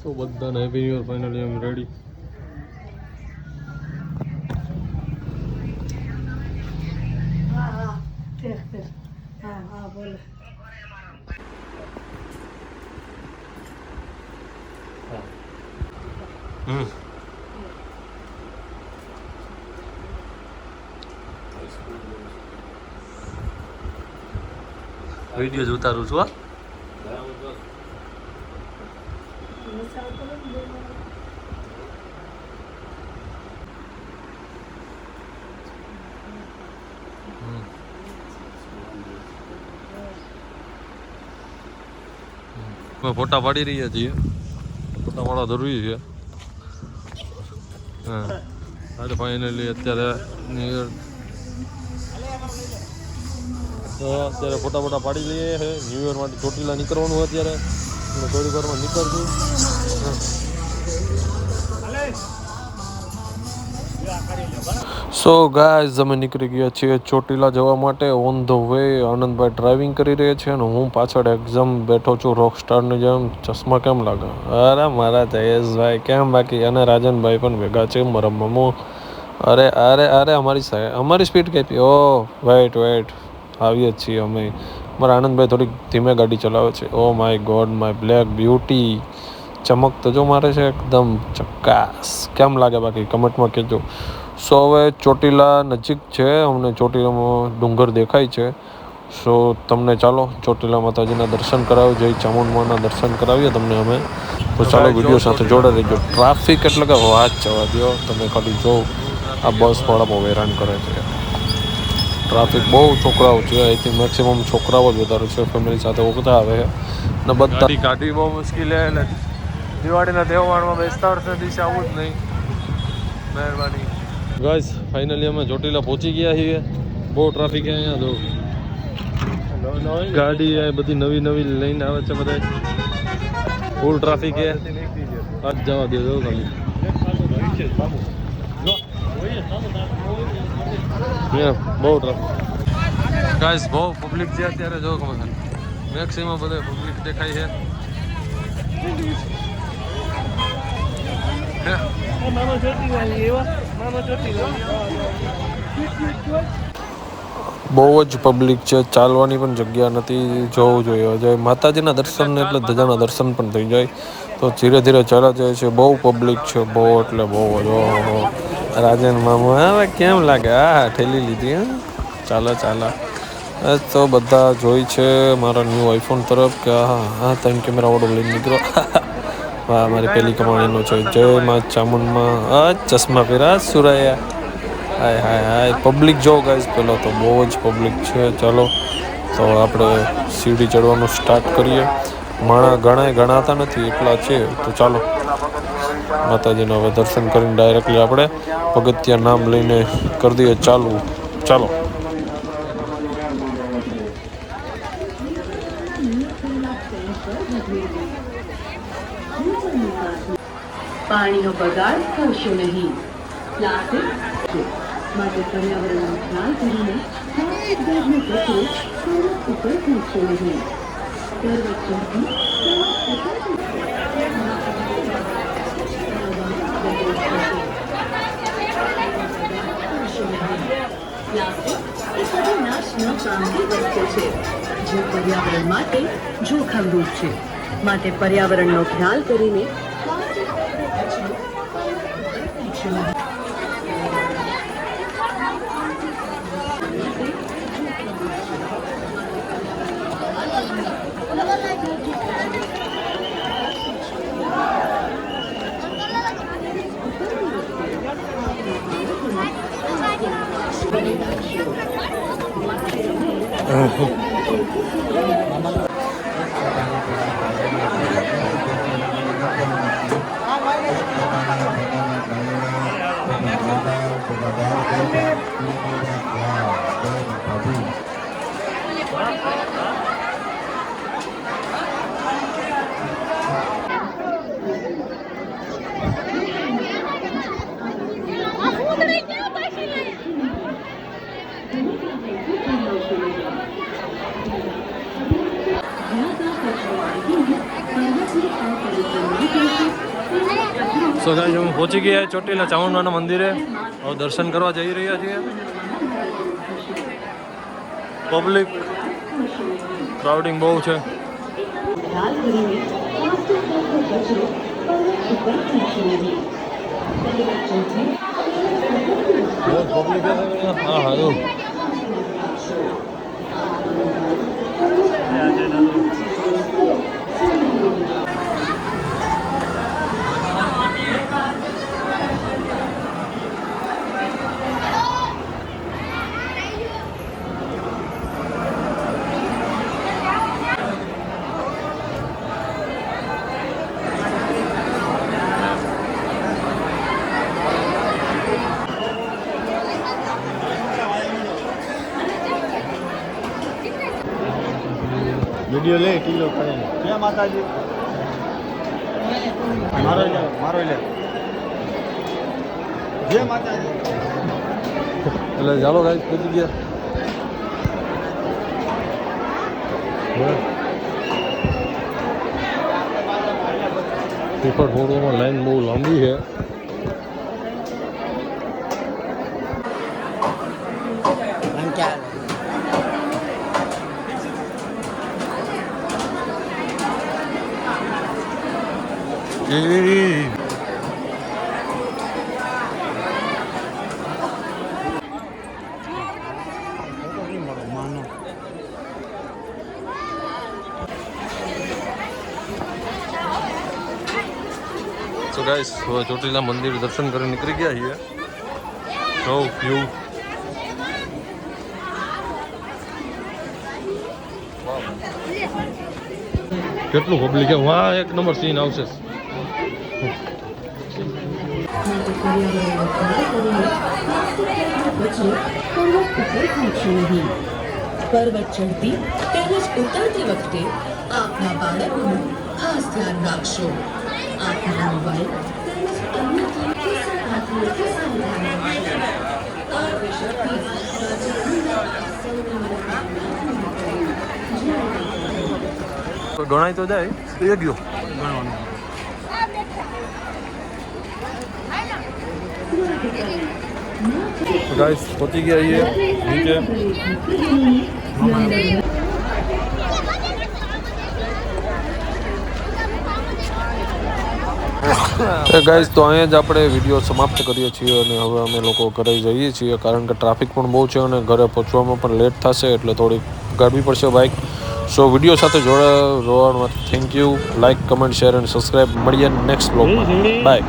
So બધાને happy new year finally આઈ એમ ready. હા હા હા હા બોલો. વિડીયો જ ઉતારું છું. ફોટા પાડી રહ્યા છીએ. ફોટા પાડવા જરૂરી છે. હા આજે ફાઇનલી અત્યારે અત્યારે ફોટા પાડી લઈએ છે. ન્યૂ યર માટે ચોટીલા નીકળવાનું અત્યારે થોડી વારમાં નીકળશું. સો ગાઈઝ અમે નીકળી ગયા છીએ ચોટીલા જવા માટે. On the way Anandbhai driving કરી રહ્યા છે અને હું પાછળ એક્ઝામ બેઠો છું રોકસ્ટારની જેમ. ચશ્મા કેમ લાગે? અરે મારા જયેશભાઈ કેમ બાકી? અને રાજનભાઈ પણ ભેગા છે મારા મમ્મો. અરે અરે અરે અમારી સ્પીડ કાપી. ઓ વેઇટ આવીએ જ છીએ અમે. મારા આનંદભાઈ થોડીક ધીમે ગાડી ચલાવે છે. Oh my God my black beauty. ચમક તો જો મારે છે એકદમ ચક્કાસ. કેમ લાગે બાકી કમેન્ટમાં કહેજો. સો હવે ચોટીલા નજીક છે. અમને ચોટીલામાં ડુંગર દેખાય છે. સો તમને ચાલો ચોટીલા માતાજીના દર્શન કરાવ્યો. જય ચામુંડમાના દર્શન કરાવીએ તમને અમે. તો ચાલો વિડીયો સાથે જોડે રહીજો. ટ્રાફિક એટલે કે વાત જવા દો. તમે ખાલી જો આ બસવાળા બહુ હેરાન કરે છે. ટ્રાફિક બહુ છોકરાઓ છે. અહીંથી મેક્સિમમ છોકરાઓ જ વધારે છે. ફેમિલી સાથે બધા આવે ને બધા ગાડી બહુ મુશ્કેલ છે. એટલે દિવાળીના તહેવારમાં બેસતા વર્ષના દિવસે આવું જ નહીં. મહેરબાની ગાઈસ ફાઇનલી અમે ચોટીલા પહોંચી ગયા છીએ. બહુ ટ્રાફિક છે અહીંયા. જો ગાડી બધી નવી લઈને આવે છે. બધા ફૂલ ટ્રાફિક છે. આજ જવા દો ખાલી બહુ ટ્રાફિક ગાઈસ. બહુ પબ્લિક છે અત્યારે. જો મેક્સિમમ બધા પબ્લિક દેખાય છે. બહુ જ પબ્લિક છે. ચાલવાની પણ જગ્યા નથી. જોવું જોઈએ જય માતાજીના દર્શન ને એટલે ધજાના દર્શન પણ થઈ જાય. તો ધીરે ધીરે ચાલ્યા જાય છે. બહુ પબ્લિક છે. બહુ એટલે બહુ જ. રાજન મામુ હવે કેમ લાગે? હા ઠેલી લીધી. ચાલો તો બધા જોઈ છે મારા ન્યૂ આઈફોન તરફ કે હા તમે કેમેરાવાળો લઈને નીકળો. હા મારી પહેલી કમાણીનો છે. જય મા ચામુંડમાં. ચશ્મા પહેરા સુરાયા. હાય પબ્લિક જો ગાઈસ. પેલો તો બહુ જ પબ્લિક છે. ચાલો તો આપણે સીડી ચડવાનું સ્ટાર્ટ કરીએ. માણા ગણાતા નથી એટલા છે. તો ચાલો માતાજીના હવે દર્શન કરીને ડાયરેક્ટલી આપણે પગથિયા નામ લઈને કરી દઈએ ચાલો. પાણીનો બગાડ કરશો નહીં. પ્લાસ્ટિક માટે પર્યાવરણનો ખ્યાલ કરીને પ્લાસ્ટિક બેગનો કચરો સડક ઉપર ફેંકશો નહીં. પ્લાસ્ટિક એ કદી નાશ ન પામતી વસ્તુ છે જે પર્યાવરણ માટે જોખમરૂપ છે. માટે પર્યાવરણનો ખ્યાલ કરીને સો ગાઈસ हम પહોંચી ગયા ચોટીલા ચામુંડાના મંદિરે હવે દર્શન કરવા જઈ રહ્યા છીએ પબ્લિક ક્રાઉડિંગ બહુ છે ખ્યાલ કરીને પ્લાસ્ટિક બેગનો કચરો પર્વત ઉપર ફેંકશો નહીં. પરિવર્તનથી પબ્લિક હા હા વિડીયો લે કિલો કરે ક્યાં માતાજી મારો લે જય માતાજી એટલે ચાલો ગાઈસ પહોંચી ગયા પેપર ફોડવામાં લાઈન બહુ લાંબી છે તો ગાઈસ હવે ચોટીલા મંદિર દર્શન કરી નીકળી ગયા છીએ તો વ્યૂ કેટલું પબ્લિક છે વાહ એક નંબર સીન આવશે માટે પર્યાવરણનો ખ્યાલ કરીને પ્લાસ્ટિક બેગનો કચરો પર્વત ઉપર ફેંકશો નહીં. પર્વત ચડતી તેમજ ઉતરતી વખતે આપના બાળકોનું ખાસ ધ્યાન રાખશો. આપના મોબાઈલ તેમજ અન્ય કિંમતી સંપત્તિઓથી સાવધાન રહેશો. આ વિષયથી રાજ્યના સૌને ગણાય તો જાય એ ગયો ગાઈસ પહોંચી ગયા છીએ નીચે ગાઈસ તો અહીંયા જ આપણે વિડીયો સમાપ્ત કરીએ છીએ અને હવે અમે લોકો ઘરે જઈએ છીએ કારણ કે ટ્રાફિક પણ બહુ છે અને ઘરે પહોંચવામાં પણ લેટ થશે એટલે થોડીક ગાડવી પડશે બાઇક સો વિડીયો સાથે જોડાવા માટે thank you like comment share અને સબસ્ક્રાઈબ મળીએ નેક્સ્ટ બ્લોગમાં બાય